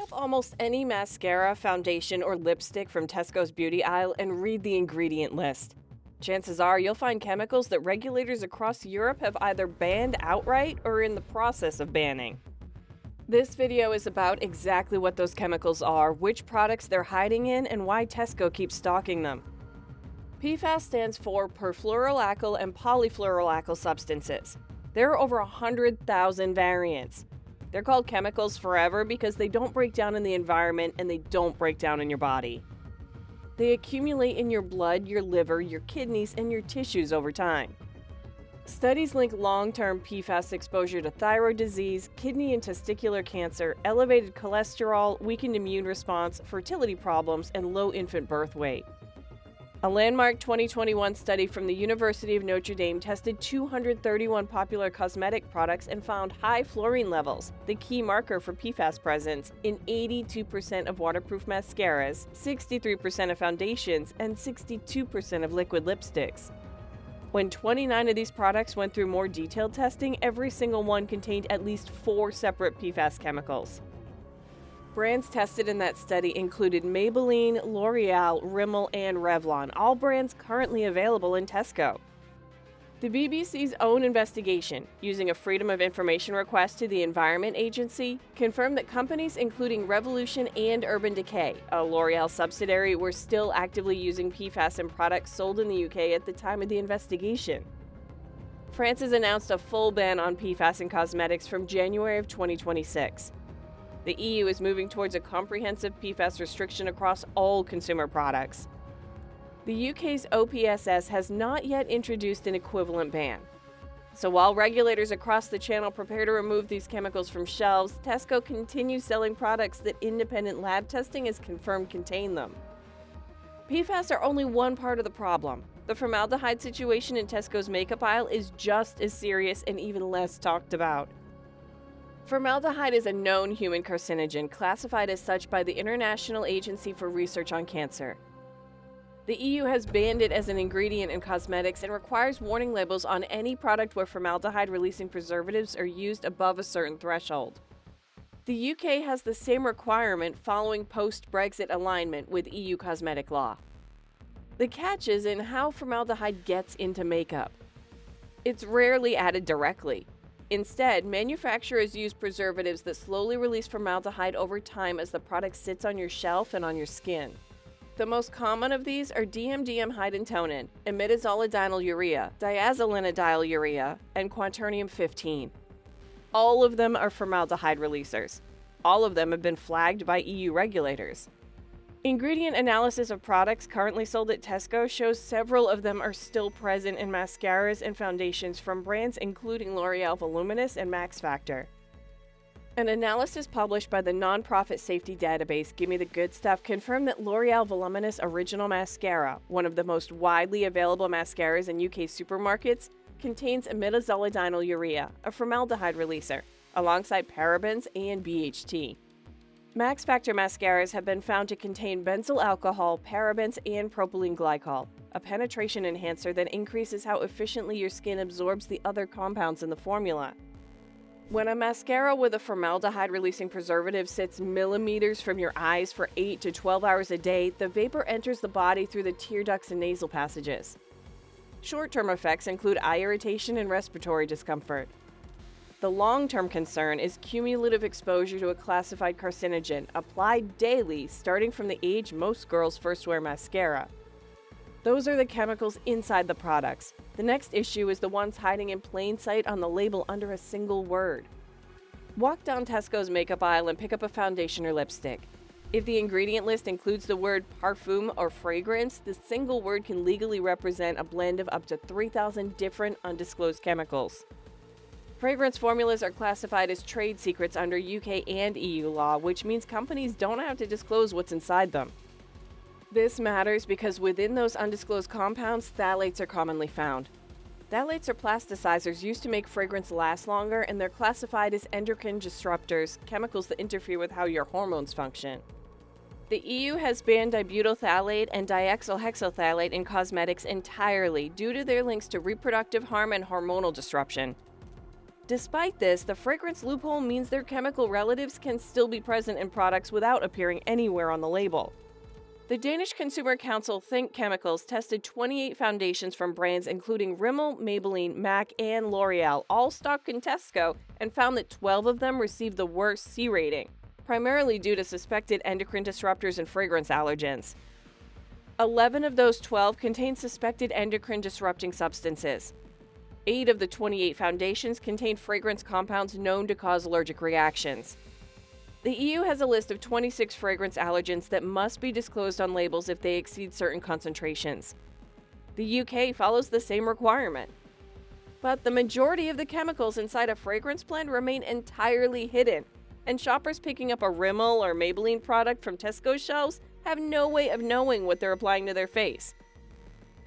up almost any mascara, foundation, or lipstick from Tesco's beauty aisle and read the ingredient list. Chances are you'll find chemicals that regulators across Europe have either banned outright or are in the process of banning. This video is about exactly what those chemicals are, which products they're hiding in, and why Tesco keeps stocking them. PFAS stands for perfluoroalkyl and polyfluoroalkyl substances. There are over 100,000 variants. They're called chemicals forever because they don't break down in the environment and they don't break down in your body. They accumulate in your blood, your liver, your kidneys, and your tissues over time. Studies link long-term PFAS exposure to thyroid disease, kidney and testicular cancer, elevated cholesterol, weakened immune response, fertility problems, and low infant birth weight. A landmark 2021 study from the University of Notre Dame tested 231 popular cosmetic products and found high fluorine levels, the key marker for PFAS presence, in 82% of waterproof mascaras, 63% of foundations, and 62% of liquid lipsticks. When 29 of these products went through more detailed testing, every single one contained at least 4 separate PFAS chemicals. Brands tested in that study included Maybelline, L'Oreal, Rimmel, and Revlon, all brands currently available in Tesco. The BBC's own investigation, using a Freedom of Information request to the Environment Agency, confirmed that companies including Revolution and Urban Decay, a L'Oreal subsidiary, were still actively using PFAS in products sold in the UK at the time of the investigation. France has announced a full ban on PFAS in cosmetics from January of 2026. The EU is moving towards a comprehensive PFAS restriction across all consumer products. The UK's OPSS has not yet introduced an equivalent ban. So while regulators across the channel prepare to remove these chemicals from shelves, Tesco continues selling products that independent lab testing has confirmed contain them. PFAS are only one part of the problem. The formaldehyde situation in Tesco's makeup aisle is just as serious and even less talked about. Formaldehyde is a known human carcinogen, classified as such by the International Agency for Research on Cancer. The EU has banned it as an ingredient in cosmetics and requires warning labels on any product where formaldehyde-releasing preservatives are used above a certain threshold. The UK has the same requirement following post-Brexit alignment with EU cosmetic law. The catch is in how formaldehyde gets into makeup. It's rarely added directly. Instead, manufacturers use preservatives that slowly release formaldehyde over time as the product sits on your shelf and on your skin. The most common of these are diamdiamhydantoin, imidazolidinylurea, diazolinidylurea, and quaternium-15. All of them are formaldehyde releasers. All of them have been flagged by EU regulators. Ingredient analysis of products currently sold at Tesco shows several of them are still present in mascaras and foundations from brands including L'Oreal Voluminous and Max Factor. An analysis published by the nonprofit safety database Gimme the Good Stuff confirmed that L'Oreal Voluminous Original Mascara, one of the most widely available mascaras in UK supermarkets, contains imidazolidinylurea, a formaldehyde releaser, alongside parabens and BHT. Max Factor mascaras have been found to contain benzyl alcohol, parabens, and propylene glycol, a penetration enhancer that increases how efficiently your skin absorbs the other compounds in the formula. When a mascara with a formaldehyde-releasing preservative sits millimeters from your eyes for 8 to 12 hours a day, the vapor enters the body through the tear ducts and nasal passages. Short-term effects include eye irritation and respiratory discomfort. The long-term concern is cumulative exposure to a classified carcinogen, applied daily, starting from the age most girls first wear mascara. Those are the chemicals inside the products. The next issue is the ones hiding in plain sight on the label under a single word. Walk down Tesco's makeup aisle and pick up a foundation or lipstick. If the ingredient list includes the word parfum or fragrance, the single word can legally represent a blend of up to 3,000 different undisclosed chemicals. Fragrance formulas are classified as trade secrets under UK and EU law, which means companies don't have to disclose what's inside them. This matters because within those undisclosed compounds, phthalates are commonly found. Phthalates are plasticizers used to make fragrance last longer, and they're classified as endocrine disruptors, chemicals that interfere with how your hormones function. The EU has banned dibutyl phthalate and diethylhexylphthalate in cosmetics entirely due to their links to reproductive harm and hormonal disruption. Despite this, the fragrance loophole means their chemical relatives can still be present in products without appearing anywhere on the label. The Danish Consumer Council Think Chemicals tested 28 foundations from brands including Rimmel, Maybelline, MAC, and L'Oreal, all stocked in Tesco, and found that 12 of them received the worst C rating, primarily due to suspected endocrine disruptors and fragrance allergens. 11 of those 12 contained suspected endocrine disrupting substances. 8 of the 28 foundations contained fragrance compounds known to cause allergic reactions. The EU has a list of 26 fragrance allergens that must be disclosed on labels if they exceed certain concentrations. The UK follows the same requirement. But the majority of the chemicals inside a fragrance blend remain entirely hidden, and shoppers picking up a Rimmel or Maybelline product from Tesco's shelves have no way of knowing what they're applying to their face.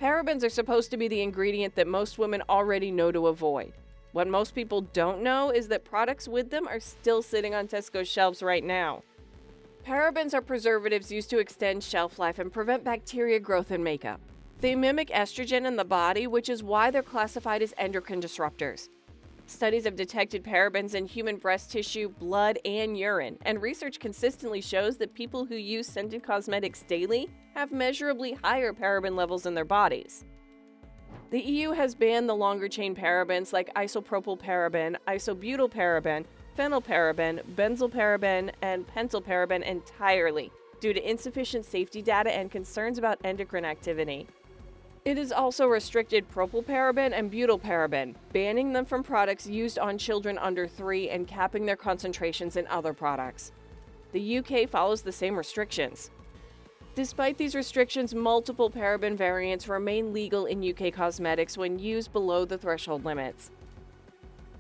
Parabens are supposed to be the ingredient that most women already know to avoid. What most people don't know is that products with them are still sitting on Tesco's shelves right now. Parabens are preservatives used to extend shelf life and prevent bacteria growth in makeup. They mimic estrogen in the body, which is why they're classified as endocrine disruptors. Studies have detected parabens in human breast tissue, blood, and urine, and research consistently shows that people who use scented cosmetics daily have measurably higher paraben levels in their bodies. The EU has banned the longer-chain parabens like isopropylparaben, isobutylparaben, phenylparaben, benzylparaben, and pentylparaben entirely due to insufficient safety data and concerns about endocrine activity. It has also restricted propylparaben and butylparaben, banning them from products used on children under 3 and capping their concentrations in other products. The UK follows the same restrictions. Despite these restrictions, multiple paraben variants remain legal in UK cosmetics when used below the threshold limits.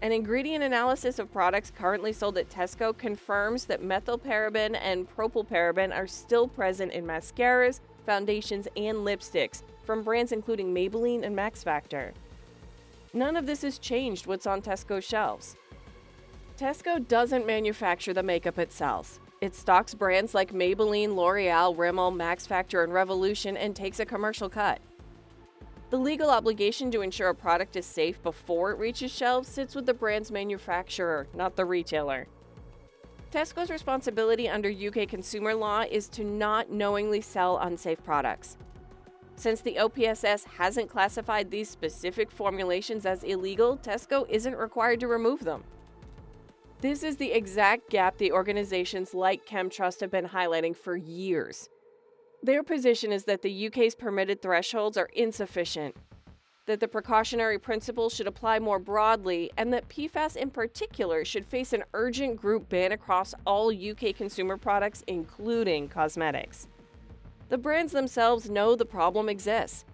An ingredient analysis of products currently sold at Tesco confirms that methylparaben and propylparaben are still present in mascaras, foundations, and lipsticks from brands including Maybelline and Max Factor. None of this has changed what's on Tesco's shelves. Tesco doesn't manufacture the makeup it sells. It stocks brands like Maybelline, L'Oreal, Rimmel, Max Factor, and Revolution and takes a commercial cut. The legal obligation to ensure a product is safe before it reaches shelves sits with the brand's manufacturer, not the retailer. Tesco's responsibility under UK consumer law is to not knowingly sell unsafe products. Since the OPSS hasn't classified these specific formulations as illegal, Tesco isn't required to remove them. This is the exact gap the organizations like ChemTrust have been highlighting for years. Their position is that the UK's permitted thresholds are insufficient, that the precautionary principle should apply more broadly, and that PFAS in particular should face an urgent group ban across all UK consumer products, including cosmetics. The brands themselves know the problem exists.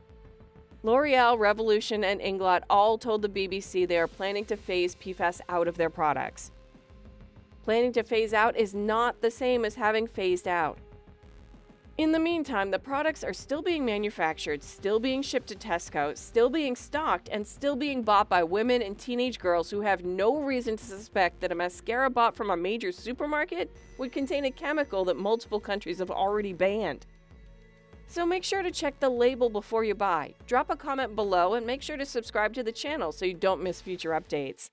L'Oreal, Revolution, and Inglot all told the BBC they are planning to phase PFAS out of their products. Planning to phase out is not the same as having phased out. In the meantime, the products are still being manufactured, still being shipped to Tesco, still being stocked, and still being bought by women and teenage girls who have no reason to suspect that a mascara bought from a major supermarket would contain a chemical that multiple countries have already banned. So make sure to check the label before you buy. Drop a comment below and make sure to subscribe to the channel so you don't miss future updates.